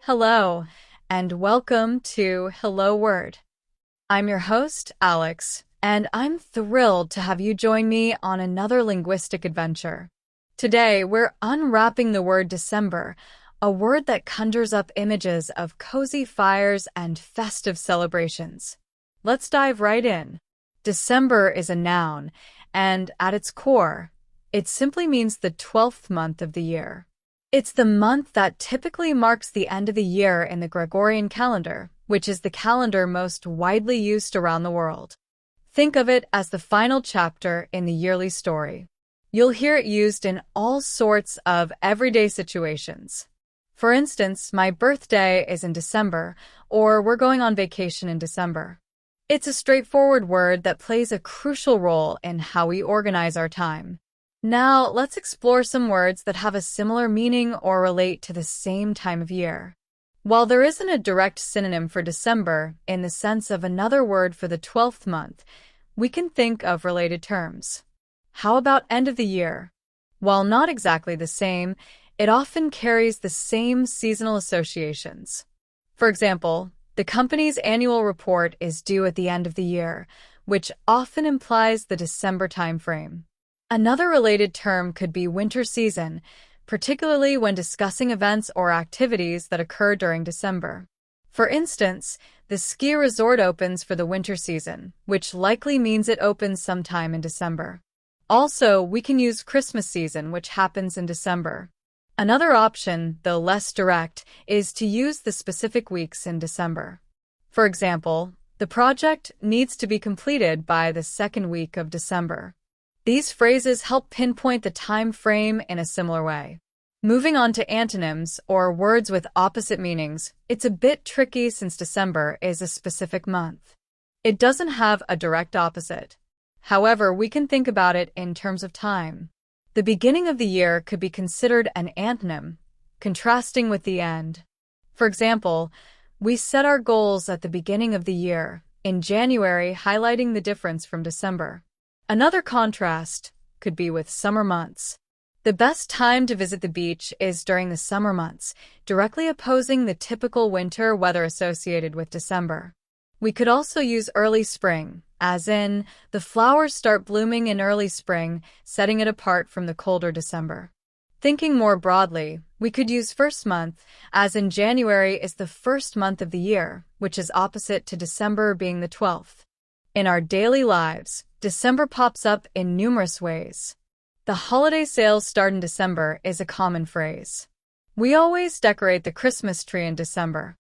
Hello, and welcome to Hello Word. I'm your host, Alex, and I'm thrilled to have you join me on another linguistic adventure. Today, we're unwrapping the word December, a word that conjures up images of cozy fires and festive celebrations. Let's dive right in. December is a noun, and at its core, it simply means the 12th month of the year. It's the month that typically marks the end of the year in the Gregorian calendar, which is the calendar most widely used around the world. Think of it as the final chapter in the yearly story. You'll hear it used in all sorts of everyday situations. For instance, my birthday is in December, or we're going on vacation in December. It's a straightforward word that plays a crucial role in how we organize our time. Now, let's explore some words that have a similar meaning or relate to the same time of year. While there isn't a direct synonym for December in the sense of another word for the 12th month, we can think of related terms. How about end of the year? While not exactly the same, it often carries the same seasonal associations. For example, the company's annual report is due at the end of the year, which often implies the December timeframe. Another related term could be winter season, particularly when discussing events or activities that occur during December. For instance, the ski resort opens for the winter season, which likely means it opens sometime in December. Also, we can use Christmas season, which happens in December. Another option, though less direct, is to use the specific weeks in December. For example, the project needs to be completed by the second week of December. These phrases help pinpoint the time frame in a similar way. Moving on to antonyms, or words with opposite meanings, it's a bit tricky since December is a specific month. It doesn't have a direct opposite. However, we can think about it in terms of time. The beginning of the year could be considered an antonym, contrasting with the end. For example, we set our goals at the beginning of the year, in January, highlighting the difference from December. Another contrast could be with summer months. The best time to visit the beach is during the summer months, directly opposing the typical winter weather associated with December. We could also use early spring, as in, the flowers start blooming in early spring, setting it apart from the colder December. Thinking more broadly, we could use first month, as in January is the first month of the year, which is opposite to December being the 12th. In our daily lives, December pops up in numerous ways. The holiday sales start in December is a common phrase. We always decorate the Christmas tree in December.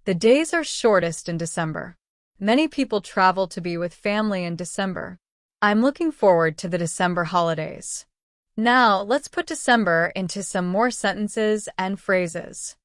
The days are shortest in December. Many people travel to be with family in December. I'm looking forward to the December holidays. Now, let's put December into some more sentences and phrases.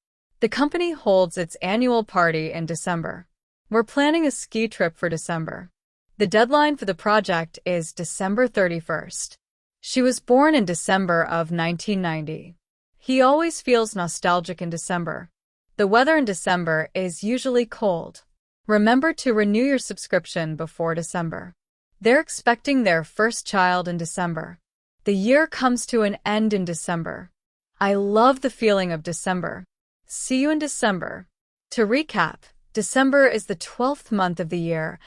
The company holds its annual party in December. We're planning a ski trip for December. The deadline for the project is December 31st. She was born in December of 1990. He always feels nostalgic in December. The weather in December is usually cold. Remember to renew your subscription before December. They're expecting their first child in December. The year comes to an end in December. I love the feeling of December. See you in December. To recap, December is the 12th month of the year,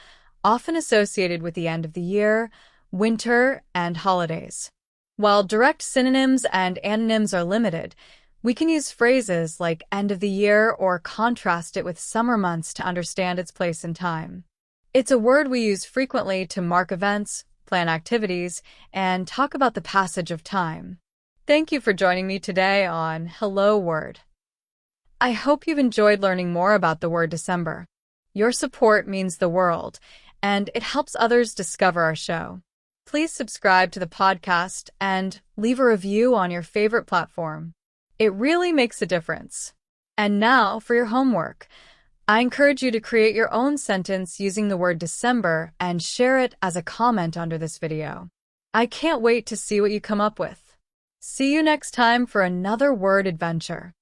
often associated with the end of the year, winter, and holidays. While direct synonyms and antonyms are limited, we can use phrases like end of the year or contrast it with summer months to understand its place in time. It's a word we use frequently to mark events, plan activities, and talk about the passage of time. Thank you for joining me today on Hello Word. I hope you've enjoyed learning more about the word December. Your support means the world, and it helps others discover our show. Please subscribe to the podcast and leave a review on your favorite platform. It really makes a difference. And now for your homework. I encourage you to create your own sentence using the word December and share it as a comment under this video. I can't wait to see what you come up with. See you next time for another word adventure.